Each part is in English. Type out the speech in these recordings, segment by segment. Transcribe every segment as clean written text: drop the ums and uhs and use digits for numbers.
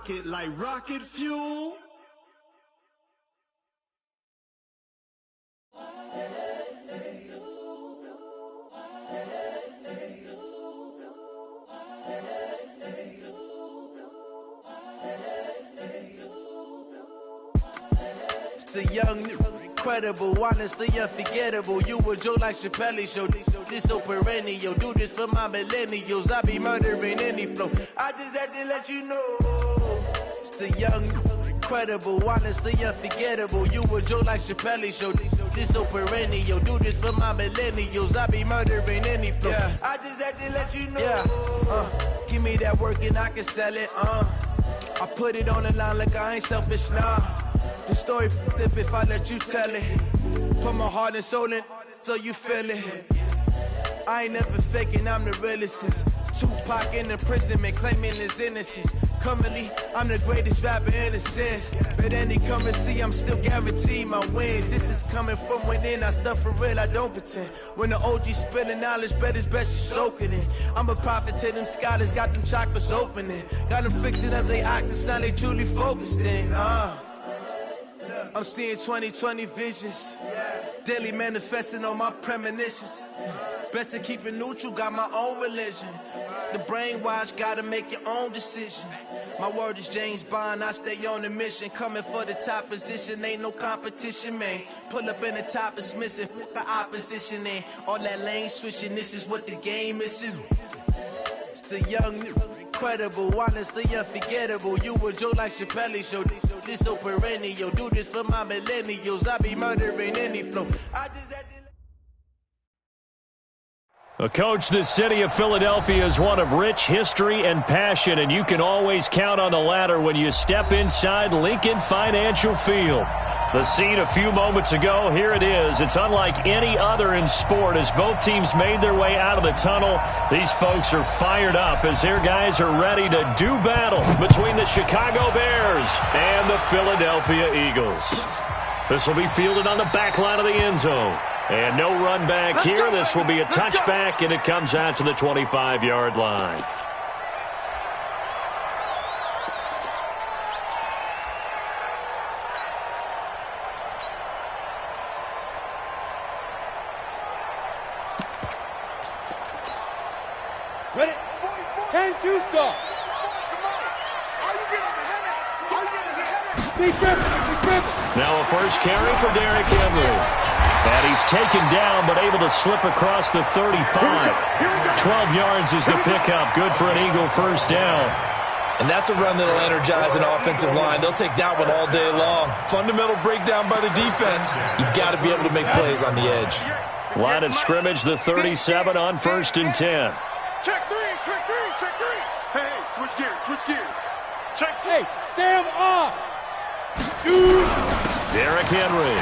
Rocket like rocket fuel. It's the young, incredible, honestly unforgettable. You a Joe like Chappelle show. This so perennial. Do this for my millennials. I be murdering any flow. I just had to let you know. It's the young, incredible, honestly unforgettable. You a Joe like Chappelle show. This so perennial. Do this for my millennials. I be murdering any flow. Yeah. I just had to let you know. Yeah. Give me that work and I can sell it. I put it on the line like I ain't selfish, nah. The story flip if I let you tell it. Put my heart and soul in so you feel it. I ain't never faking, I'm the realest since Tupac in imprisonment, claiming his innocence. Currently, I'm the greatest rapper in a sense. But any currency, I'm still guaranteed my wins. This is coming from within, I stuff for real, I don't pretend. When the OG spilling knowledge, bet it's best you soak it in. I'm a prophet to them scholars, got them chakras opening. Got them fixing up they octaves, now they truly focused in. I'm seeing 2020 visions. Daily manifesting on my premonitions. Best to keep it neutral, got my own religion. The brainwash, gotta make your own decision. My word is James Bond, I stay on the mission. Coming for the top position, ain't no competition, man. Pull up in the top is missing, the opposition in. All that lane switching, this is what the game is. It's the young, incredible, honestly unforgettable. You a Joe like Chappelle show. This so perennial. Do this for my millennials. I be murdering any flow. I just had to... Coach, the city of Philadelphia is one of rich history and passion, and you can always count on the latter when you step inside Lincoln Financial Field. The scene a few moments ago, here it is. It's unlike any other in sport as both teams made their way out of the tunnel. These folks are fired up as their guys are ready to do battle between the Chicago Bears and the Philadelphia Eagles. This will be fielded on the back line of the end zone. And no run back here. This will be a touchback, and it comes out to the 25-yard line. Ready? 10-2 stop. Now a first carry for Derrick Henry. And he's taken down, but able to slip across the 35. 12 yards is the pickup. Good for an Eagle first down. And that's a run that'll energize an offensive line. They'll take that one all day long. Fundamental breakdown by the defense. You've got to be able to make plays on the edge. Line of scrimmage, the 37 on 1st and 10. Check three, check three, check three. Hey, switch gears, switch gears. Check three. Hey, Sam off. Shoot. Derrick Henry.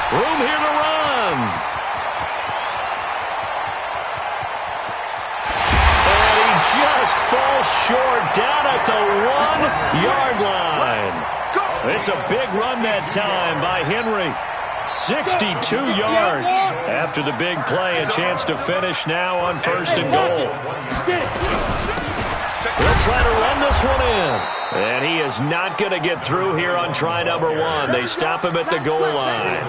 Room here to run. And he just falls short down at the 1-yard line. It's a big run that time by Henry. 62 yards. After the big play, a chance to finish now on 1st and goal. They'll try to run this one in. And he is not going to get through here on try number 1. They stop him at the goal line.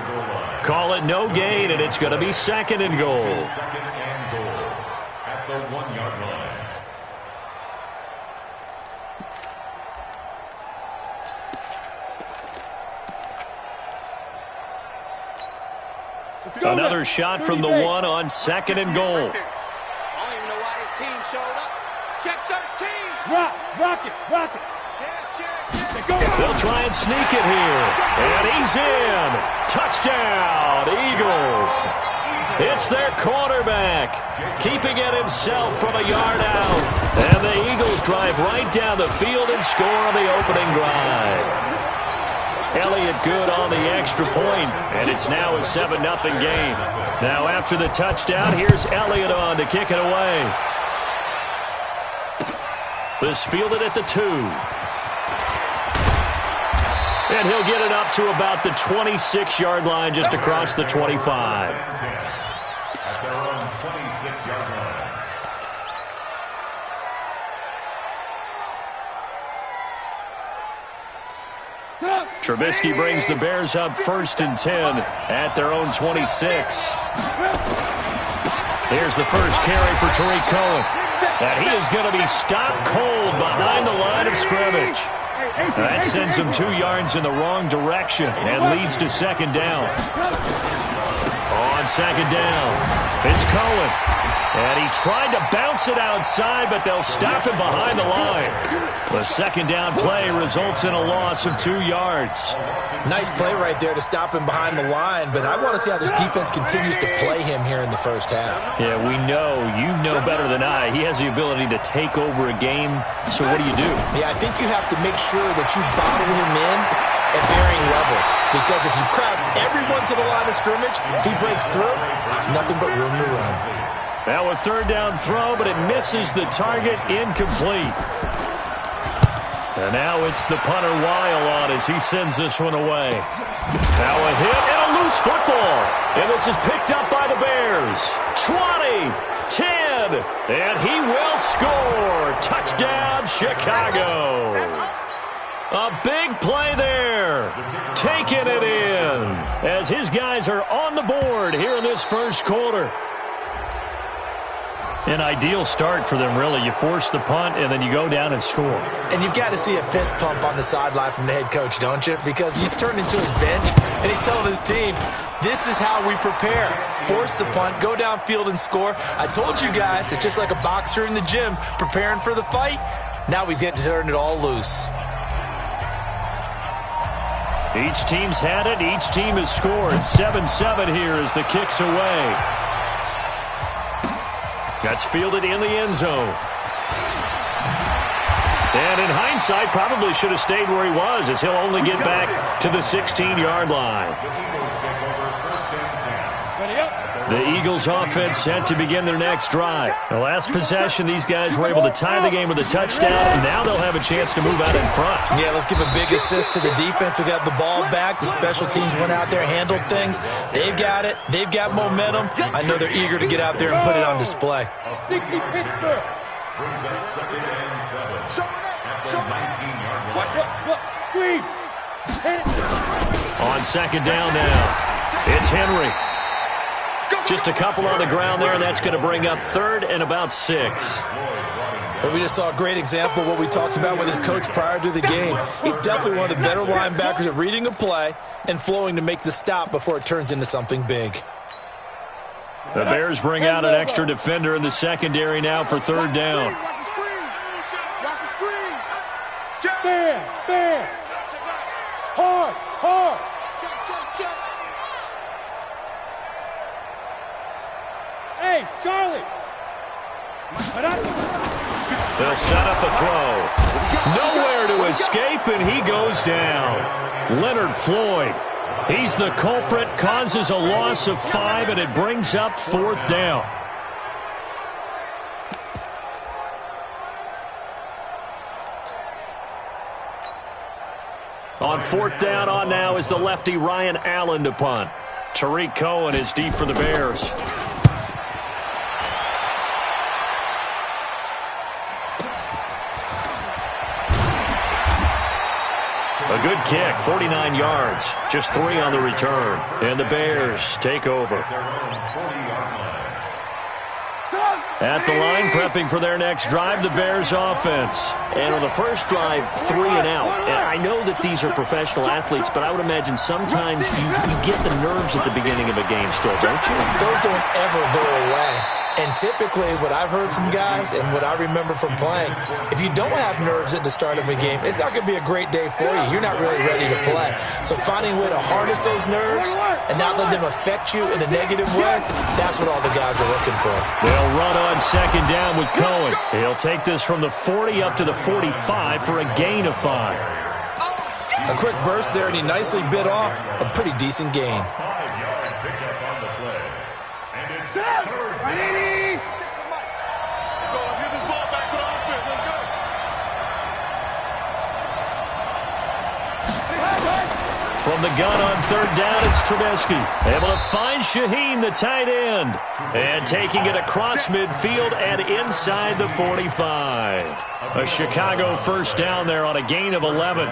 Call it no gain, and it's going to be 2nd and goal. At the 1-yard line. Another shot from the 1 on 2nd and goal. I don't even know why his team showed up. Check 13. Rock it. They'll try and sneak it here. And he's in. Touchdown, Eagles. It's their quarterback, keeping it himself from a yard out. And the Eagles drive right down the field and score on the opening drive. Elliott good on the extra point, and it's now a 7-0 game. Now after the touchdown, here's Elliott on to kick it away. This fielded at the 2. And he'll get it up to about the 26-yard line, just across the 25. At their own 26-yard line. Trubisky brings the Bears up 1st and 10 at their own 26. Here's the first carry for Tariq Cohen. And he is going to be stopped cold behind the line of scrimmage. That sends him 2 yards in the wrong direction and leads to 2nd down. On 2nd down, it's Cohen. And he tried to bounce it outside, but they'll stop him behind the line. The 2nd down play results in a loss of 2 yards. Nice play right there to stop him behind the line, but I want to see how this defense continues to play him here in the first half. Yeah, we know. You know better than I. He has the ability to take over a game, so what do you do? Yeah, I think you have to make sure that you bottle him in at varying levels, because if you crowd everyone to the line of scrimmage, if he breaks through, there's nothing but room to run. Now a 3rd down throw, but it misses the target, incomplete. And now it's the punter Weil on as he sends this one away. Now a hit and a loose football. And this is picked up by the Bears. 20, 10, and he will score. Touchdown, Chicago. A big play there. Taking it in as his guys are on the board here in this first quarter. An ideal start for them, really. You force the punt, and then you go down and score. And you've got to see a fist pump on the sideline from the head coach, don't you? Because he's turned into his bench, and he's telling his team, this is how we prepare. Force the punt, go downfield and score. I told you guys, it's just like a boxer in the gym preparing for the fight. Now we get to turn it all loose. Each team's had it. Each team has scored. 7-7 here as the kick's away. That's fielded in the end zone. And in hindsight, probably should have stayed where he was, as he'll only get back to the 16-yard line. The Eagles offense set to begin their next drive. The last possession, these guys were able to tie the game with a touchdown, and now they'll have a chance to move out in front. Yeah, let's give a big assist to the defense who got the ball back. The special teams went out there, handled things. They've got it. They've got momentum. I know they're eager to get out there and put it on display. 60 Pittsburgh. Brings up 2nd and 7 at the 19-yard line. Watch it. Look. Screen. On 2nd down now, it's Henry. Just a couple on the ground there, and that's going to bring up 3rd and about 6. But we just saw a great example of what we talked about with his coach prior to the game. He's definitely one of the better linebackers at reading a play and flowing to make the stop before it turns into something big. The Bears bring out an extra defender in the secondary now for 3rd down. Stand. Hard. Hey, Charlie. They'll set up a throw. Nowhere to escape, and he goes down. Leonard Floyd. He's the culprit, causes a loss of 5, and it brings up 4th down. On 4th down on now is the lefty Ryan Allen to punt. Tariq Cohen is deep for the Bears. A good kick, 49 yards, just 3 on the return. And the Bears take over. At the line, prepping for their next drive, the Bears offense. And on the first drive, 3 and out. And I know that these are professional athletes, but I would imagine sometimes you get the nerves at the beginning of a game still, don't you? Those don't ever go away. And typically, what I've heard from guys and what I remember from playing, if you don't have nerves at the start of a game, it's not going to be a great day for you. You're not really ready to play. So finding a way to harness those nerves and not let them affect you in a negative way, that's what all the guys are looking for. They'll run on 2nd down with Cohen. He'll take this from the 40 up to the 45 for a gain of 5. A quick burst there, and he nicely bit off a pretty decent gain. From the gun on 3rd down, it's Trubisky. Able to find Shaheen, the tight end. And taking it across midfield and inside the 45. A Chicago first down there on a gain of 11.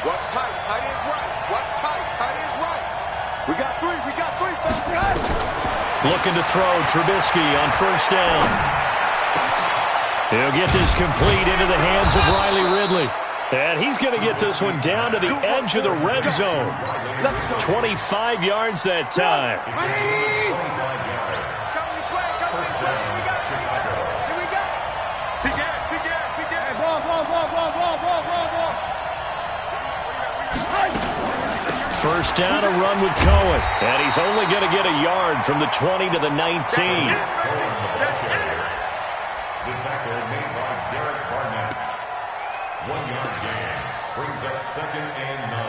What's tight? Tight is right. What's tight? Tight is right. We got three. We got three. Looking to throw. Trubisky on first down. He'll get this complete into the hands of Riley Ridley. And he's going to get this one down to the edge of the red zone. 25 yards that time. First down, a run with Cohen. And he's only going to get a yard from the 20 to the 19. Second and 9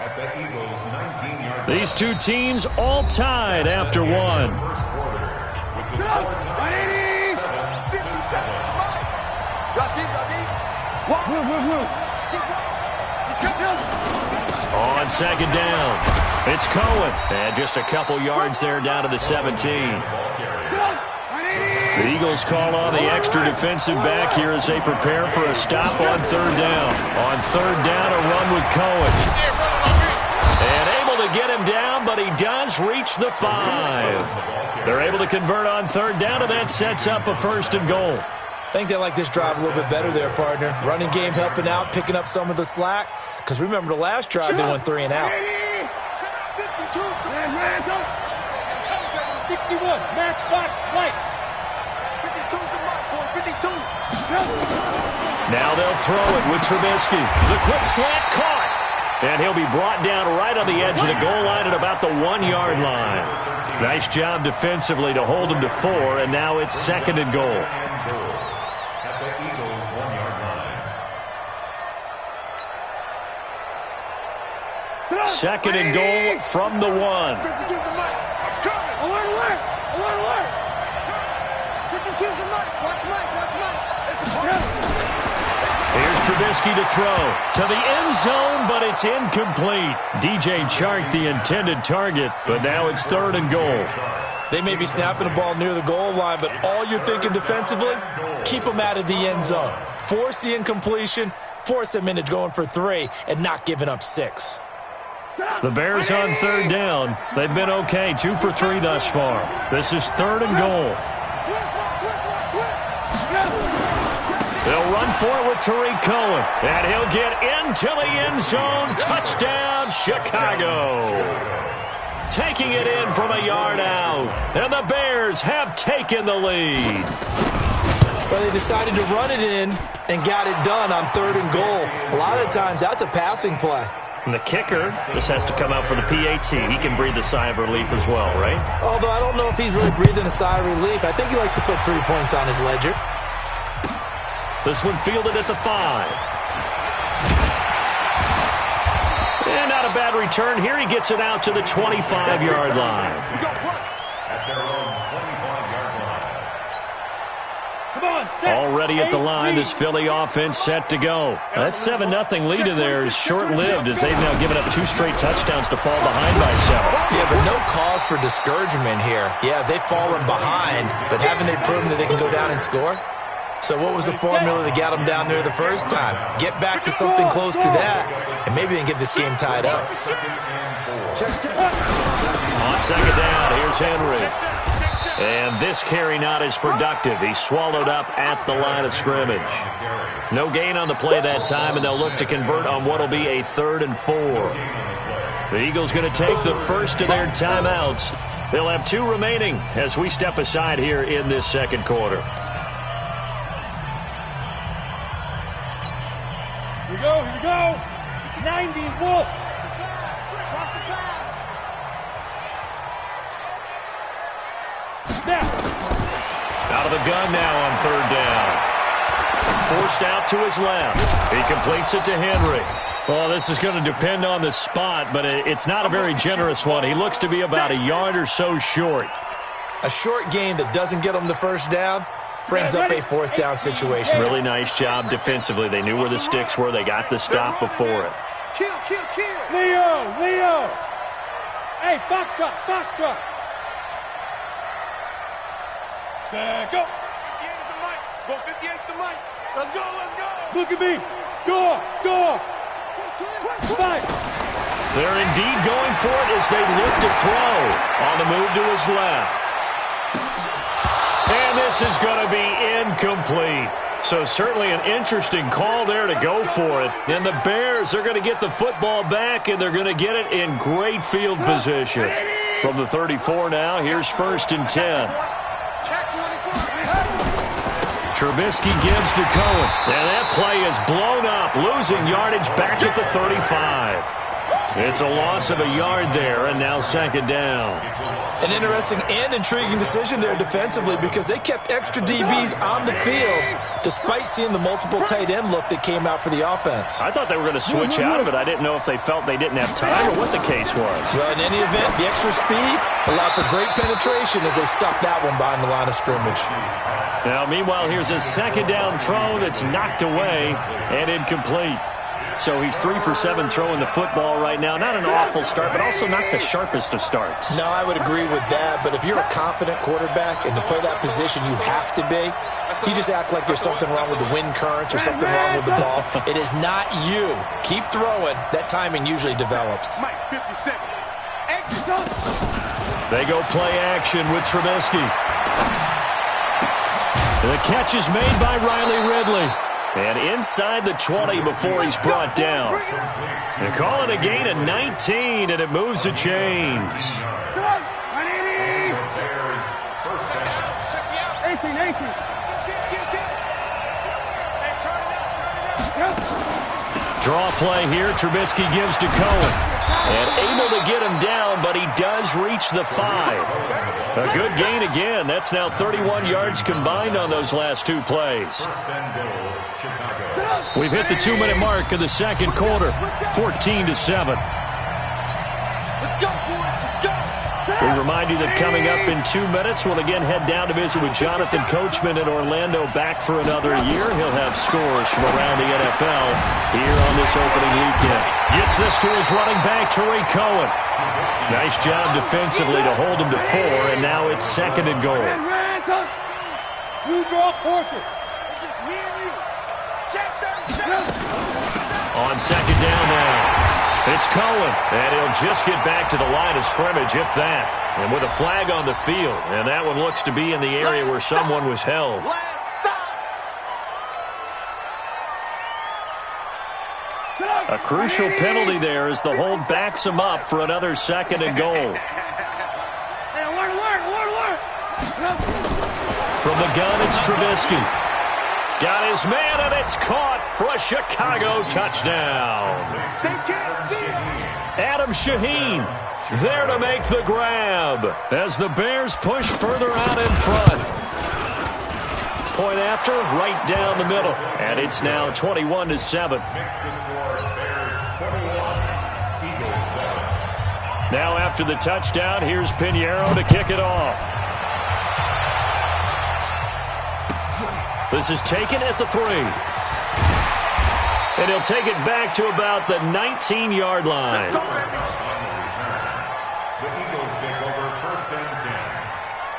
at the Eagles' 19-yard line. These two teams all tied after one. On second down, it's Cohen. And just a couple yards there down to the 17. The Eagles call on the extra defensive back here as they prepare for a stop on third down. On third down, a run with Cohen. And able to get him down, but he does reach the 5. They're able to convert on third down, and that sets up a first and goal. I think they like this drive a little bit better there, partner. Running game helping out, picking up some of the slack. Because remember, the last drive, they went 3 and out. 61, matchbox lights. Now they'll throw it with Trubisky. The quick slant caught. And he'll be brought down right on the edge of the goal line at about the 1-yard line. Nice job defensively to hold him to 4, and now it's second and goal. At the Eagles' 1-yard line. Second and goal from the 1. Alert, alert, alert, alert. Here's Trubisky to throw to the end zone, but it's incomplete. DJ Chark, the intended target, but now it's third and goal. They may be snapping the ball near the goal line, but all you're thinking defensively, keep them out of the end zone. Force the incompletion, force them into going for 3, and not giving up 6. The Bears on third down. They've been okay, 2 for 3 thus far. This is third and goal. They'll run for it with Tariq Cohen, and he'll get into the end zone. Touchdown, Chicago. Taking it in from a yard out, and the Bears have taken the lead. Well, they decided to run it in and got it done on third and goal. A lot of times, that's a passing play. And the kicker, this has to come out for the PAT. He can breathe a sigh of relief as well, right? Although I don't know if he's really breathing a sigh of relief. I think he likes to put 3 points on his ledger. This one fielded at the 5. And not a bad return here. He gets it out to the 25-yard line. At their own 25-yard line. Come on, set. Already at the line, this Philly offense set to go. That 7-0 lead of theirs is short-lived as they've now given up 2 straight touchdowns to fall behind by 7. Yeah, but no cause for discouragement here. Yeah, they've fallen behind, but haven't they proven that they can go down and score? So what was the formula that got them down there the first time? Get back to something close to that, and maybe they can get this game tied up. On second down, here's Henry. And this carry not as productive. He's swallowed up at the line of scrimmage. No gain on the play that time, and they'll look to convert on what will be a 3rd and 4. The Eagles going to take the first of their timeouts. They'll have 2 remaining as we step aside here in this second quarter. Here we go, here we go. 90 Wolf. Snap. Out of the gun now on third down. Forced out to his left. He completes it to Henry. Well, this is going to depend on the spot, but it's not a very generous one. He looks to be about a yard or so short. A short gain that doesn't get them the first down brings up a 4th down situation. Really nice job defensively. They knew where the sticks were. They got the stop before it. Kill, kill, kill. Leo. Hey, Foxtrot, Foxtrot. Set, go. 58 is the mic. Go 58 is the mic. Let's go, let's go. Look at me. Go. They're indeed going for it as they look to throw. On the move to his left. And this is going to be incomplete. So certainly an interesting call there to go for it. And the Bears are going to get the football back, and they're going to get it in great field position. From the 34 now, here's 1st and 10. Trubisky gives to Cohen. And that play is blown up, losing yardage back at the 35. It's a loss of a yard there, and now 2nd down. An interesting and intriguing decision there defensively because they kept extra DBs on the field despite seeing the multiple tight end look that came out for the offense. I thought they were going to switch out of it. I didn't know if they felt they didn't have time or what the case was. Well, in any event, the extra speed allowed for great penetration as they stuffed that one behind the line of scrimmage. Now, meanwhile, here's a 2nd down throw that's knocked away and incomplete. So he's 3 for 7 throwing the football right now. Not an awful start, but also not the sharpest of starts. No, I would agree with that. But if you're a confident quarterback and to play that position you have to be, you just act like there's something wrong with the wind currents or something wrong with the ball. It is not you. Keep throwing. That timing usually develops. They go play action with Trubisky. The catch is made by Riley Ridley. And inside the 20 before he's brought down. They call it a gain of 19, and it moves the chains. 18. Draw play here. Trubisky gives to Cohen. And able to get him down, but he does reach the 5. A good gain again. That's now 31 yards combined on those last 2 plays. We've hit the 2-minute mark of the 2nd quarter. 14-7. We remind you that coming up in 2 minutes, we'll again head down to visit with Jonathan Coachman in Orlando, back for another year. He'll have scores from around the NFL here on this opening weekend. Gets this to his running back, Tariq Cohen. Nice job defensively to hold him to 4, and now it's 2nd and goal. You draw quarter. On 2nd down now. It's Cohen, and he'll just get back to the line of scrimmage, if that. And with a flag on the field, and that one looks to be in the area where someone was held. A crucial penalty there as the hold backs him up for another 2nd and goal. From the gun, it's Trubisky. Got his man, and it's caught for a Chicago touchdown. Adam Shaheen there to make the grab as the Bears push further out in front. Point after, right down the middle. And it's now 21-7. Now after the touchdown, here's Pinheiro to kick it off. This is taken at the 3. And he'll take it back to about the 19-yard line. The Eagles take over 1st and 10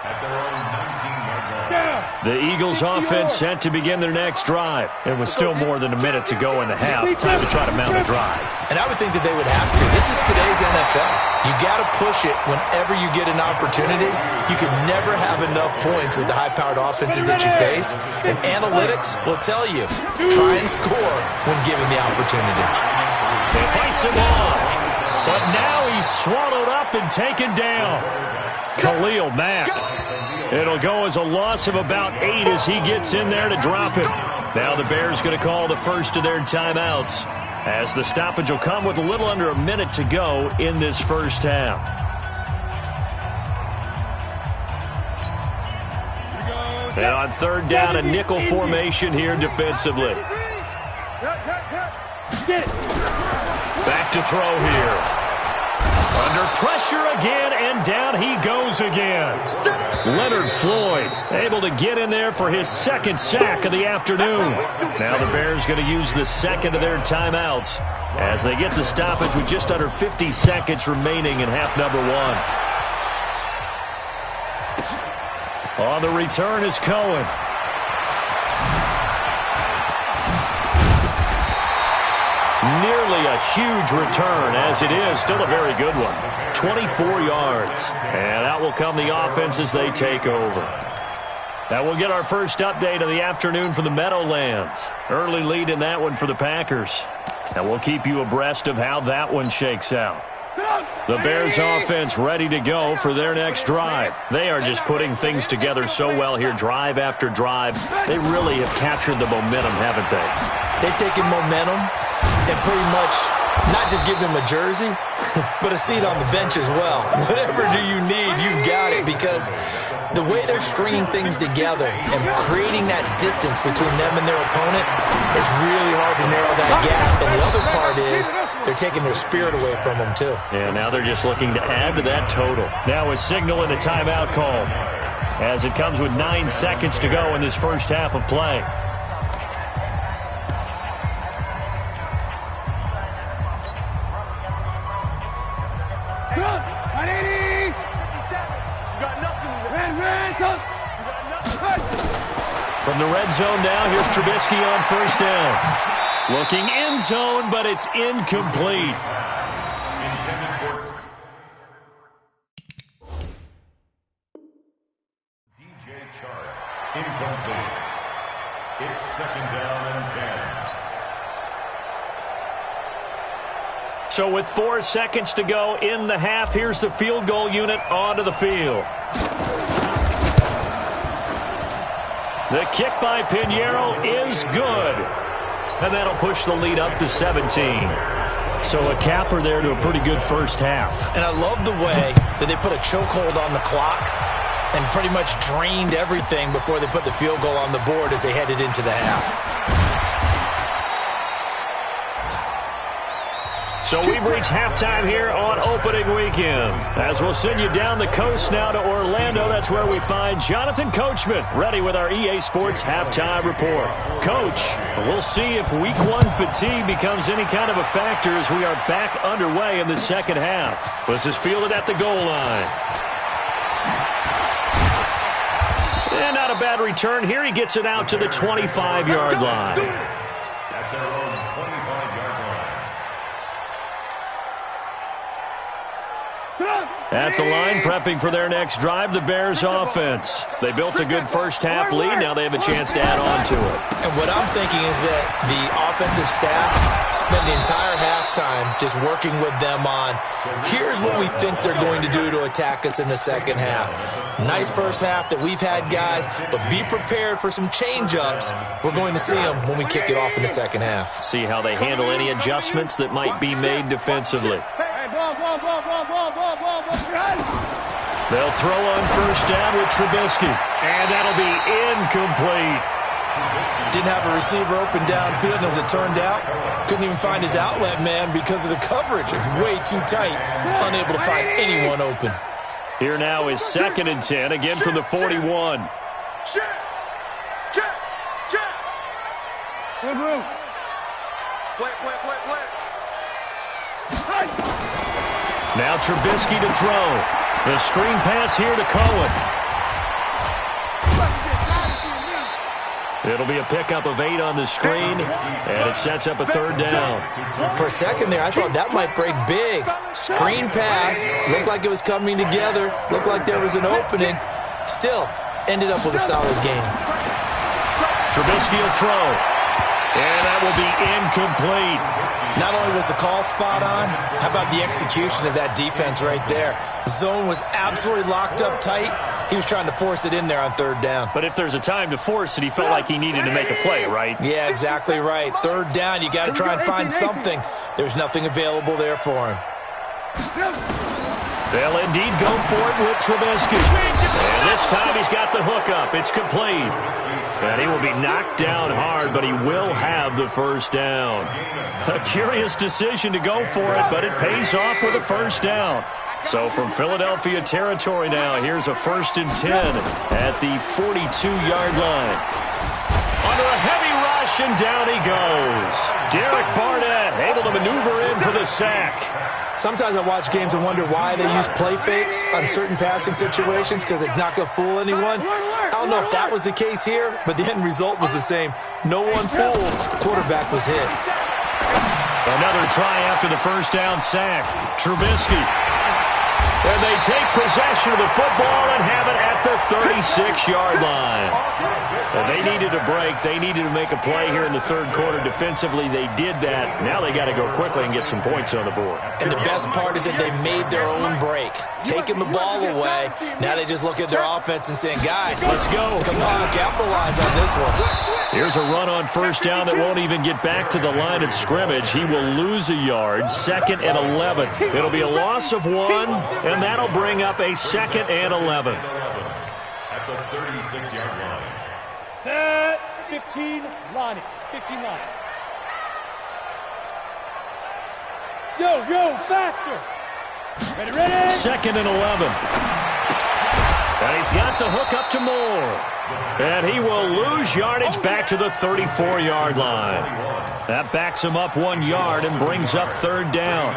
at their own 19-yard line. The Eagles offense set to begin their next drive. And with still more than a minute to go in the half, time to try to mount a drive. And I would think that they would have to. This is today's NFL. You got to push it whenever you get an opportunity. You can never have enough points with the high-powered offenses that you face. And analytics will tell you, try and score when given the opportunity. He fights him off. But now he's swallowed up and taken down. Khalil Mack. It'll go as a loss of about 8 as he gets in there to drop it. Now the Bears going to call the first of their timeouts, as the stoppage will come with a little under a minute to go in this first half. And on 3rd down, a nickel formation here defensively. Back to throw here. Under pressure again, and down he goes again. Leonard Floyd able to get in there for his 2nd sack of the afternoon. Now the Bears going to use the 2nd of their timeouts as they get the stoppage with just under 50 seconds remaining in half number 1. On the return is Cohen. Nearly a huge return, as it is still a very good one. 24 yards. And out will come the offense as they take over. That will get our first update of the afternoon from the Meadowlands. Early lead in that one for the Packers. And we'll keep you abreast of how that one shakes out. The Bears offense ready to go for their next drive. They are just putting things together so well here, drive after drive. They really have captured the momentum, haven't they? They've taken momentum and pretty much not just give him a jersey, but a seat on the bench as well. Whatever do you need, you've got it, because the way they're stringing things together and creating that distance between them and their opponent, it's really hard to narrow that gap. And the other part is they're taking their spirit away from them, too. Yeah, now they're just looking to add to that total. Now a signal and a timeout call, as it comes with 9 seconds to go in this first half of play. From the red zone now, here's Trubisky on first down. Looking end zone, but it's incomplete. DJ Chark, incomplete. It's second down and 10. So with 4 seconds to go in the half, here's the field goal unit onto the field. The kick by Pinheiro is good. And that'll push the lead up to 17. So a capper there to a pretty good first half. And I love the way that they put a chokehold on the clock and pretty much drained everything before they put the field goal on the board as they headed into the half. So we've reached halftime here on opening weekend. As we'll send you down the coast now to Orlando, that's where we find Jonathan Coachman, ready with our EA Sports halftime report. Coach, we'll see if week 1 fatigue becomes any kind of a factor as we are back underway in the second half. This is fielded at the goal line. And not a bad return here. He gets it out to the 25-yard line. At their own 25-yard line. At the line, prepping for their next drive, the Bears offense. They built a good first-half lead. Now they have a chance to add on to it. And what I'm thinking is that the offensive staff spent the entire halftime just working with them on, here's what we think they're going to do to attack us in the second half. Nice first half that we've had, guys, but be prepared for some change-ups. We're going to see them when we kick it off in the second half. See how they handle any adjustments that might be made defensively. They'll throw on first down with Trubisky, and that'll be incomplete. Didn't have a receiver open downfield, and as it turned out, couldn't even find his outlet man because of the coverage. It was way too tight, unable to find anyone open. Here now is 2nd and 10, again from the 41. Check. Play. Now Trubisky to throw. The screen pass here to Cohen. It'll be a pickup of 8 on the screen, and it sets up a 3rd down. For a second there, I thought that might break big. Screen pass, looked like it was coming together, looked like there was an opening. Still, ended up with a solid game. Trubisky will throw, and that will be incomplete. Not only was the call spot on, how about the execution of that defense right there? The zone was absolutely locked up tight. He was trying to force it in there on 3rd down. But if there's a time to force it, he felt like he needed to make a play, right? Yeah, exactly right. 3rd down, you got to try and find something. There's nothing available there for him. They'll indeed go for it with Trubisky. And this time he's got the hook up. It's complete. And he will be knocked down hard, but he will have the first down. A curious decision to go for it, but it pays off with a first down. So from Philadelphia territory now, here's a 1st and 10 at the 42-yard line. Under a heavy rush, and down he goes. Derek Barnett able to maneuver in for the sack. Sometimes I watch games and wonder why they use play fakes on certain passing situations, because it's not going to fool anyone. I don't know if that was the case here, but the end result was the same. No one fooled. Quarterback was hit. Another try after the first down sack. Trubisky. And they take possession of the football and have it at the 36-yard line. Well, they needed a break. They needed to make a play here in the third quarter. Defensively, they did that. Now they got to go quickly and get some points on the board. And the best part is that they made their own break. Taking the ball away. Now they just look at their offense and saying, guys, let's go. Come on, capitalize on this one. Here's a run on first down that won't even get back to the line of scrimmage. He will lose a yard. 2nd and 11. It'll be a loss of 1, and that'll bring up a 2nd and 11. At the 36-yard line. Set 15 line. 15 line. Yo, faster. Ready. 2nd and 11. And he's got the hook up to Moore. And he will lose yardage back to the 34-yard line. That backs him up 1 yard and brings up 3rd down.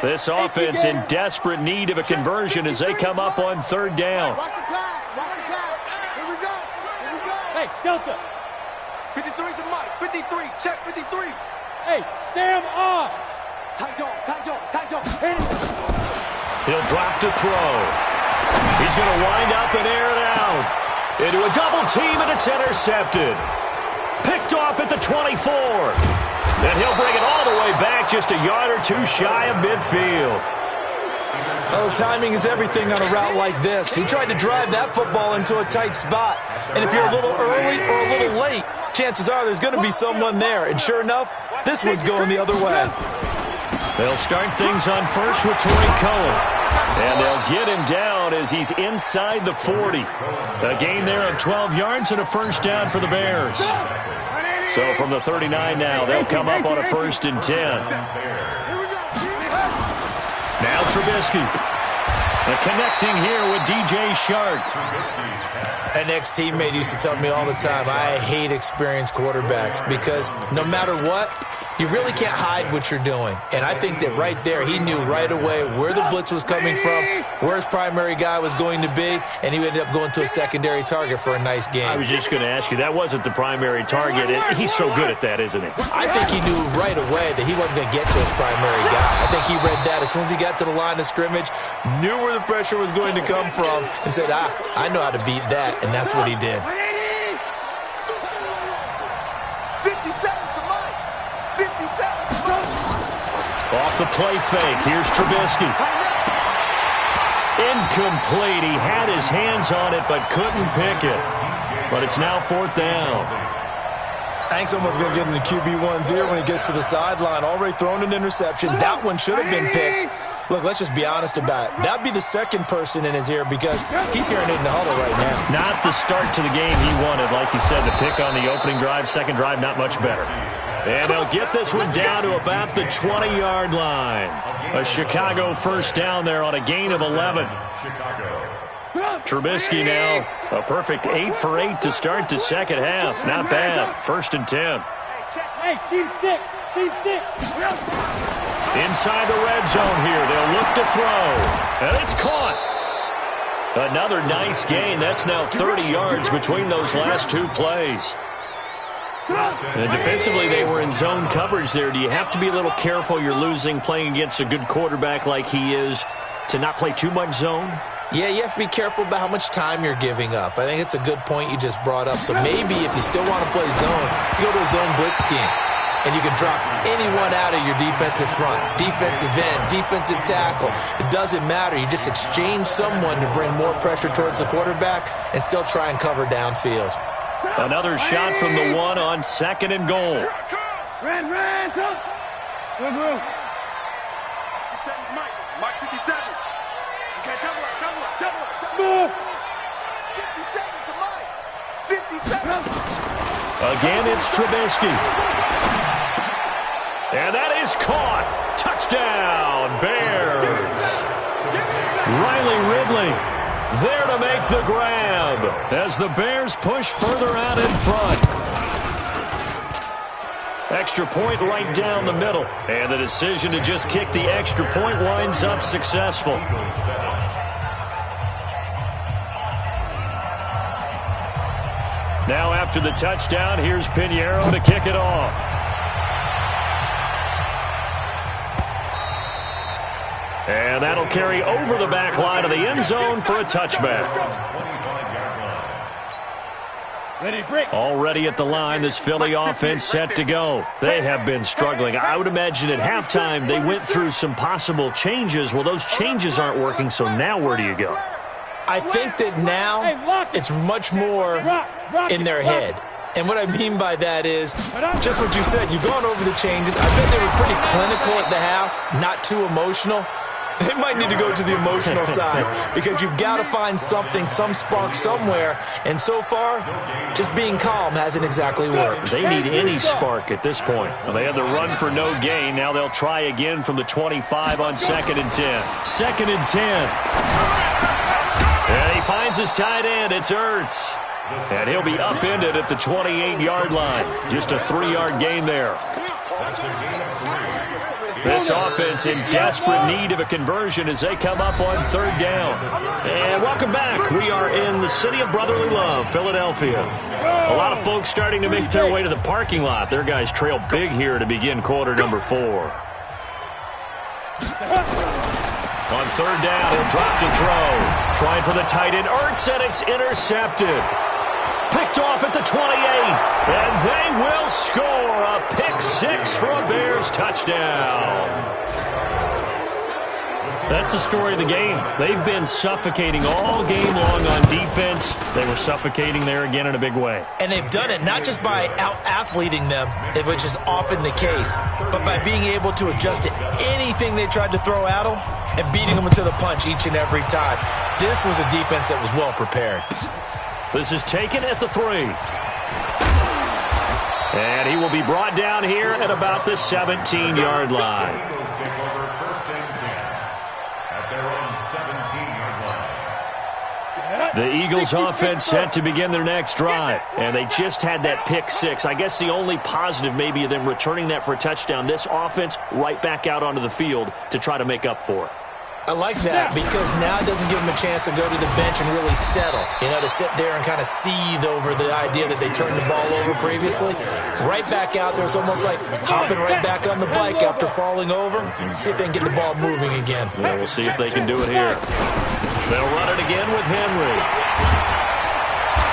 This offense in desperate need of a conversion as they come up on 3rd down. Watch the pass. Here we go. Hey, Delta. 53's the mic. 53. Check 53. Hey, Sam on. Tight dog. Hit it. He'll drop to throw. He's going to wind up and air it out. Into a double team, and it's intercepted. Picked off at the 24. And he'll bring it all the way back just a yard or 2 shy of midfield. Oh, timing is everything on a route like this. He tried to drive that football into a tight spot. And if you're a little early or a little late, chances are there's going to be someone there. And sure enough, this one's going the other way. They'll start things on first with Torrey Cullen. And they'll get him down as he's inside the 40. A gain there of 12 yards and a first down for the Bears. So from the 39 now, they'll come up on a 1st and 10. Now Trubisky. Connecting here with DJ Shark. An ex-teammate used to tell me all the time, I hate experienced quarterbacks because no matter what, you really can't hide what you're doing. And I think that right there, he knew right away where the blitz was coming from, where his primary guy was going to be, and he ended up going to a secondary target for a nice game. I was just going to ask you, that wasn't the primary target. He's so good at that, isn't he? I think he knew right away that he wasn't going to get to his primary guy. I think he read that as soon as he got to the line of scrimmage, knew where the pressure was going to come from, and said, I know how to beat that, and that's what he did. 57's the mic. 57's the mic. Off the play fake, here's Trubisky. Incomplete. He had his hands on it but couldn't pick it. But it's now 4th down. I think someone's going to get in the QB1's ear when he gets to the sideline. Already thrown an interception. That one should have been picked. Look, let's just be honest about it. That'd be the second person in his ear because he's hearing it in the huddle right now. Not the start to the game he wanted. Like you said, the pick on the opening drive, second drive, not much better. And they'll get this one down to about the 20-yard line. A Chicago first down there on a gain of 11. Trubisky now, a perfect 8 for 8 to start the second half. Not bad. 1st and 10. Hey, team 6. Inside the red zone here. They'll look to throw. And it's caught. Another nice gain. That's now 30 yards between those last 2 plays. And defensively, they were in zone coverage there. Do you have to be a little careful? You're losing playing against a good quarterback like he is to not play too much zone? Yeah, you have to be careful about how much time you're giving up. I think it's a good point you just brought up. So maybe if you still want to play zone, you go to a zone blitz scheme. And you can drop anyone out of your defensive front, defensive end, defensive tackle. It doesn't matter. You just exchange someone to bring more pressure towards the quarterback and still try and cover downfield. Another shot from the 1 on 2nd and goal. Ran, come. Good move. 57's Mike 57. Okay, double up. Smooth. 57's the mic. 57. Again, it's Trubisky. And that is caught. Touchdown, Bears. Riley Ridley there to make the grab as the Bears push further out in front. Extra point right down the middle. And the decision to just kick the extra point winds up successful. Now after the touchdown, here's Pinheiro to kick it off. And that'll carry over the back line of the end zone for a touchback. Already at the line, this Philly offense set to go. They have been struggling. I would imagine at halftime they went through some possible changes. Well, those changes aren't working, so now where do you go? I think that now it's much more in their head. And what I mean by that is just what you said. You've gone over the changes. I bet they were pretty clinical at the half, not too emotional. They might need to go to the emotional side because you've got to find something, some spark somewhere. And so far, just being calm hasn't exactly worked. They need any spark at this point. Well, they had the run for no gain. Now they'll try again from the 25 on 2nd and 10. 2nd and 10. And he finds his tight end. It's Ertz. And he'll be upended at the 28-yard line. Just a 3-yard gain there. This offense in desperate need of a conversion as they come up on 3rd down. And welcome back. We are in the city of brotherly love, Philadelphia. A lot of folks starting to make their way to the parking lot. Their guys trail big here to begin quarter number 4. On 3rd down, he'll drop to throw. Trying for the tight end, Ertz, and it's intercepted. Picked off at the 28, and they will score a pick 6 for a Bears touchdown. That's the story of the game. They've been suffocating all game long on defense. They were suffocating there again in a big way. And they've done it not just by out-athleting them, which is often the case, but by being able to adjust to anything they tried to throw at them and beating them to the punch each and every time. This was a defense that was well prepared. This is taken at the 3. And he will be brought down here at about the 17-yard line. The Eagles offense set to begin their next drive. And they just had that pick 6. I guess the only positive maybe of them returning that for a touchdown. This offense right back out onto the field to try to make up for it. I like that because now it doesn't give them a chance to go to the bench and really settle, to sit there and kind of seethe over the idea that they turned the ball over previously. Right back out there, it's almost like hopping right back on the bike after falling over. See if they can get the ball moving again. Yeah, we'll see if they can do it here. They'll run it again with Henry.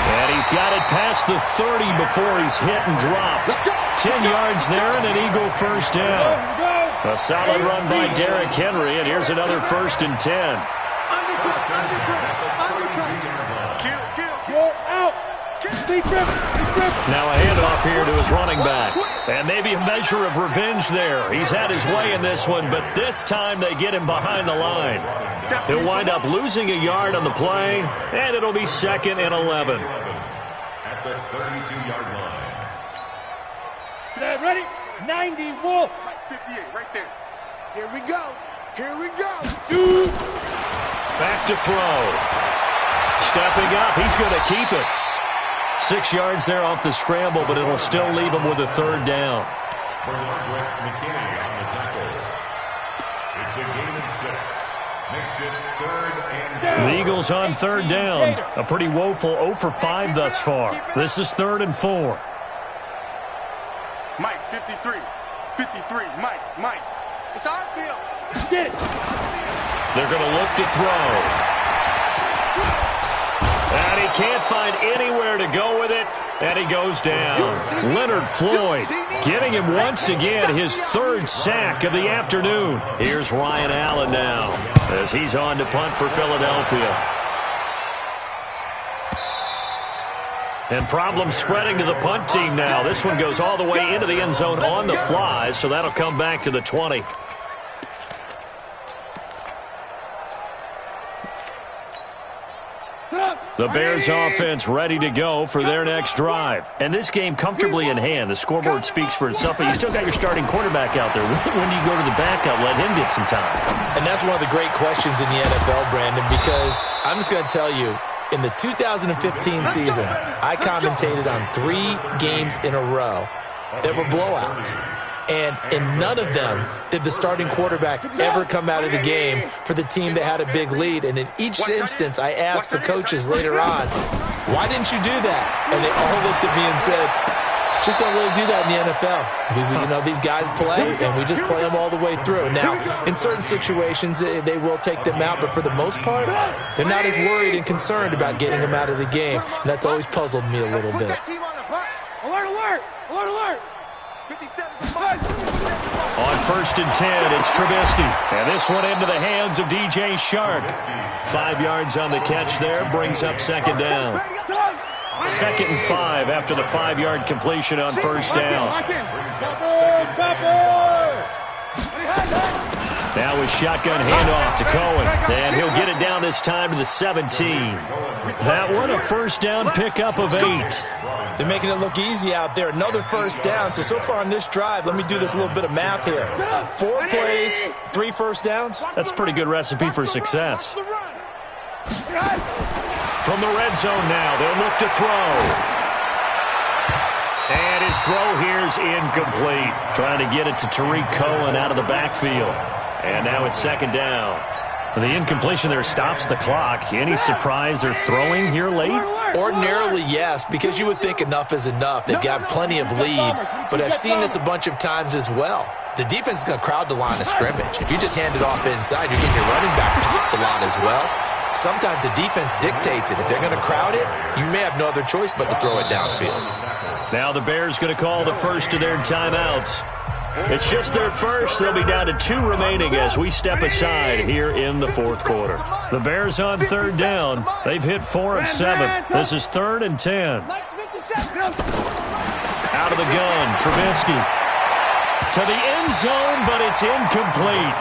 And he's got it past the 30 before he's hit and dropped. 10 yards there and an Eagle first down. A solid run by Derrick Henry, and here's another 1st and 10. Now a handoff here to his running back. And maybe a measure of revenge there. He's had his way in this one, but this time they get him behind the line. He'll wind up losing a yard on the play, and it'll be 2nd and 11. At the 32-yard line. Set, ready? 90 Wolf. 58, right there. Here we go. Here we go. Shoot. Back to throw. Stepping up, he's going to keep it. 6 yards there off the scramble, but it'll still leave him with a 3rd down. For Margaret McKinney on the tackle. It's a gain of 6. Makes it 3rd and down. The Eagles on 3rd down. A pretty woeful 0 for 5 thus far. This is 3rd and 4. Mike, 53. 53, Mike. It's our field. Get it. They're going to look to throw. And he can't find anywhere to go with it, and he goes down. Leonard Floyd getting him once again his 3rd sack of the afternoon. Here's Ryan Allen now as he's on to punt for Philadelphia. And problems spreading to the punt team now. This one goes all the way into the end zone on the fly, so that'll come back to the 20. The Bears offense ready to go for their next drive. And this game comfortably in hand. The scoreboard speaks for itself, but you still got your starting quarterback out there. When do you go to the backup, let him get some time? And that's one of the great questions in the NFL, Brandon, because I'm just going to tell you, in the 2015 season, I commentated on 3 games in a row that were blowouts. And in none of them did the starting quarterback ever come out of the game for the team that had a big lead. And in each instance, I asked the coaches later on, Why didn't you do that? And they all looked at me and said, just don't really do that in the NFL. These guys play, and we just play them all the way through. Now, in certain situations, they will take them out, but for the most part, they're not as worried and concerned about getting them out of the game, and that's always puzzled me a little bit. Alert, alert! Alert, alert! On 1st and 10, it's Trubisky. And this one into the hands of DJ Shark. 5 yards on the catch there, brings up 2nd down. 2nd and 5 after the 5-yard completion on 1st down. Now with shotgun handoff to Cohen. And he'll get it down this time to the 17. That one a 1st down pickup of 8. They're making it look easy out there. Another 1st down. So far on this drive, let me do this little bit of math here. 4 plays, 3 1st downs. That's a pretty good recipe for success. From the red zone now, they'll look to throw. And his throw here's incomplete. Trying to get it to Tariq Cohen out of the backfield. And now it's 2nd down. The incompletion there stops the clock. Any surprise they're throwing here late? Ordinarily, yes, because you would think enough is enough. They've got plenty of lead, but I've seen this a bunch of times as well. The defense is going to crowd the line of scrimmage. If you just hand it off inside, you're getting your running back dropped a lot as well. Sometimes the defense dictates it. If they're going to crowd it, you may have no other choice but to throw it downfield. Now the Bears going to call the first of their timeouts. It's just their first. They'll be down to 2 remaining as we step aside here in the 4th quarter. The Bears on 3rd down. They've hit 4 of 7. This is 3rd and 10. Out of the gun, Trubisky. To the end zone, but it's incomplete.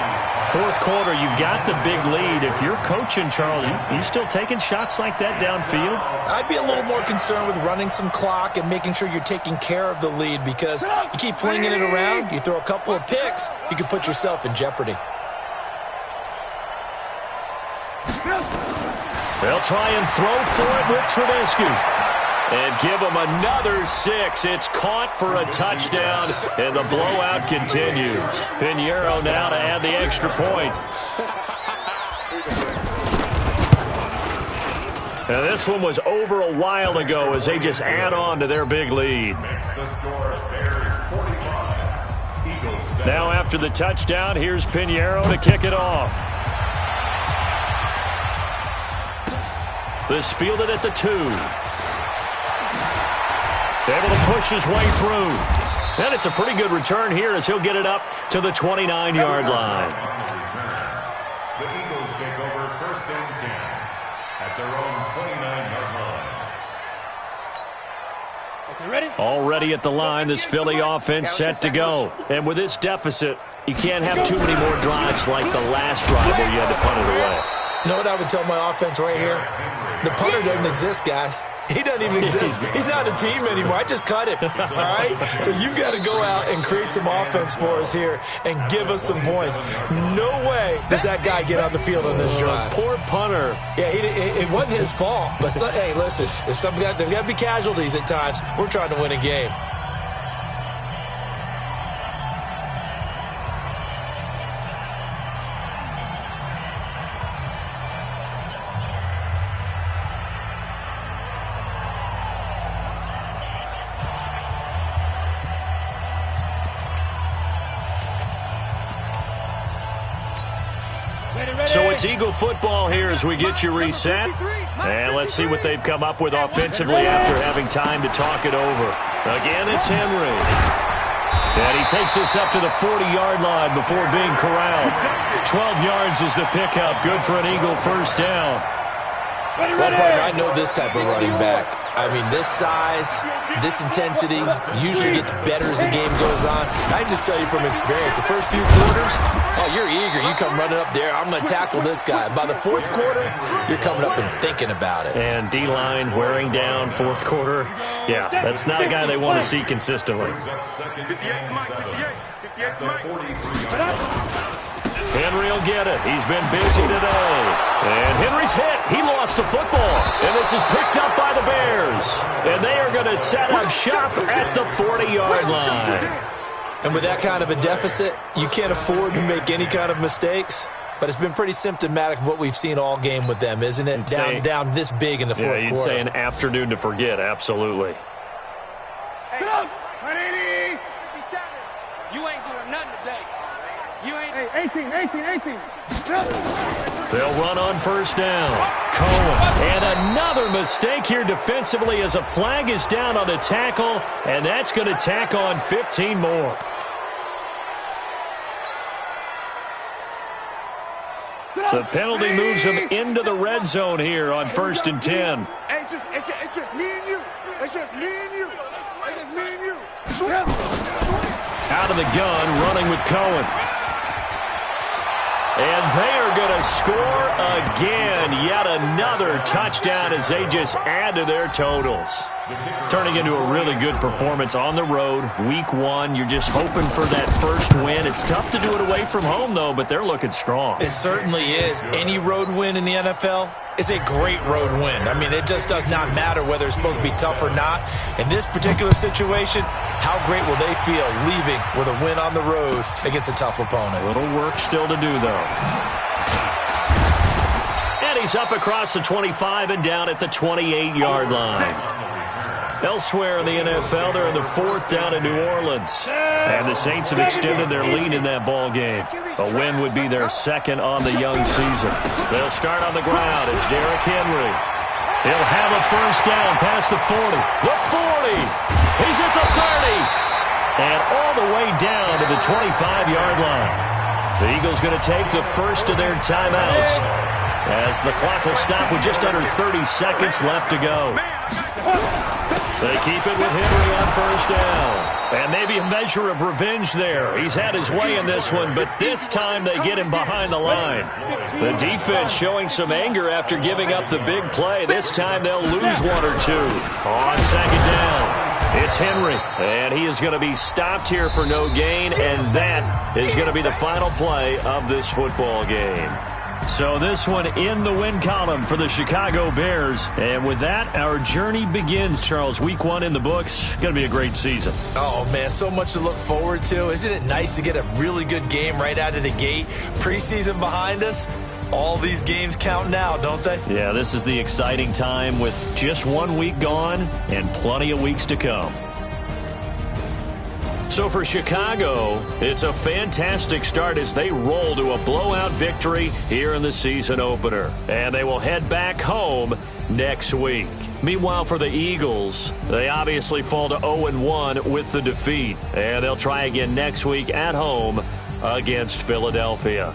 4th quarter, you've got the big lead. If you're coaching, Charles, you still taking shots like that downfield? I'd be a little more concerned with running some clock and making sure you're taking care of the lead, because you keep flinging it around, you throw a couple of picks, you can put yourself in jeopardy. They'll try and throw for it with Trubisky. And give him another 6. It's caught for a touchdown, and the blowout continues. Pinheiro now to add the extra point. Now this one was over a while ago as they just add on to their big lead. Now after the touchdown, here's Pinheiro to kick it off. This fielded at the 2. Able to push his way through. And it's a pretty good return here as he'll get it up to the 29-yard line. The Eagles take over 1st and 10 at their own 29-yard line. Ready? Already at the line, this Philly offense set to go. And with this deficit, you can't have too many more drives like the last drive where you had to punt it away. You know what I would tell my offense right here? The punter doesn't exist, guys. He doesn't even exist. He's not a team anymore. I just cut him, all right? So you've got to go out and create some offense for us here and give us some points. No way does that guy get on the field on this drive. Poor punter. Yeah, it wasn't his fault. But, hey, listen, there's got to be casualties at times. We're trying to win a game. So it's Eagle football here as we get you reset. And let's see what they've come up with offensively after having time to talk it over. Again, it's Henry. And he takes us up to the 40-yard line before being corralled. 12 yards is the pickup. Good for an Eagle 1st down. Well, partner, I know this type of running back. I mean, this size, this intensity usually gets better as the game goes on. I can just tell you from experience, the first few quarters, oh, you're eager. You come running up there, I'm going to tackle this guy. By the 4th quarter, you're coming up and thinking about it. And D-line wearing down 4th quarter. Yeah, that's not a guy they want to see consistently. Henry will get it. He's been busy today. And Henry's hit. He lost the football. And this is picked up by the Bears. And they are going to set up shop at the 40-yard line. And with that kind of a deficit, you can't afford to make any kind of mistakes. but it's been pretty symptomatic of what we've seen all game with them, isn't it? Down this big in the fourth quarter. You'd say an afternoon to forget, absolutely. Get up! 180! 57. You ain't doing nothing today. You ain't. Hey, 18. They'll run on first down. Cohen. And another mistake here defensively as a flag is down on the tackle, and that's going to tack on 15 more. The penalty moves them into the red zone here on 1st and 10. It's just me and you. It's just me and you. It's just me and you. Out of the gun, running with Cohen. And they are going to score again. Yet another touchdown as they just add to their totals. Turning into a really good performance on the road. Week 1, you're just hoping for that first win. It's tough to do it away from home, though, but they're looking strong. It certainly is. Any road win in the NFL is a great road win. I mean, it just does not matter whether it's supposed to be tough or not. In this particular situation, how great will they feel leaving with a win on the road against a tough opponent? A little work still to do, though. And he's up across the 25 and down at the 28-yard line. Elsewhere in the NFL, they're in the 4th down in New Orleans. And the Saints have extended their lead in that ball game. A win would be their 2nd on the young season. They'll start on the ground. It's Derrick Henry. He'll have a first down past the 40. The 40. He's at the 30. And all the way down to the 25-yard line. The Eagles going to take the first of their timeouts as the clock will stop with just under 30 seconds left to go. They keep it with Henry on first down. And maybe a measure of revenge there. He's had his way in this one, but this time they get him behind the line. The defense showing some anger after giving up the big play. This time they'll lose 1 or 2. On 2nd down, it's Henry. And he is going to be stopped here for no gain, and that is going to be the final play of this football game. So this one in the win column for the Chicago Bears. And with that, our journey begins, Charles. Week 1 in the books. Going to be a great season. Oh, man, so much to look forward to. Isn't it nice to get a really good game right out of the gate? Preseason behind us. All these games count now, don't they? Yeah, this is the exciting time with just 1 week gone and plenty of weeks to come. So for Chicago, it's a fantastic start as they roll to a blowout victory here in the season opener. And they will head back home next week. Meanwhile, for the Eagles, they obviously fall to 0-1 with the defeat. And they'll try again next week at home against Philadelphia.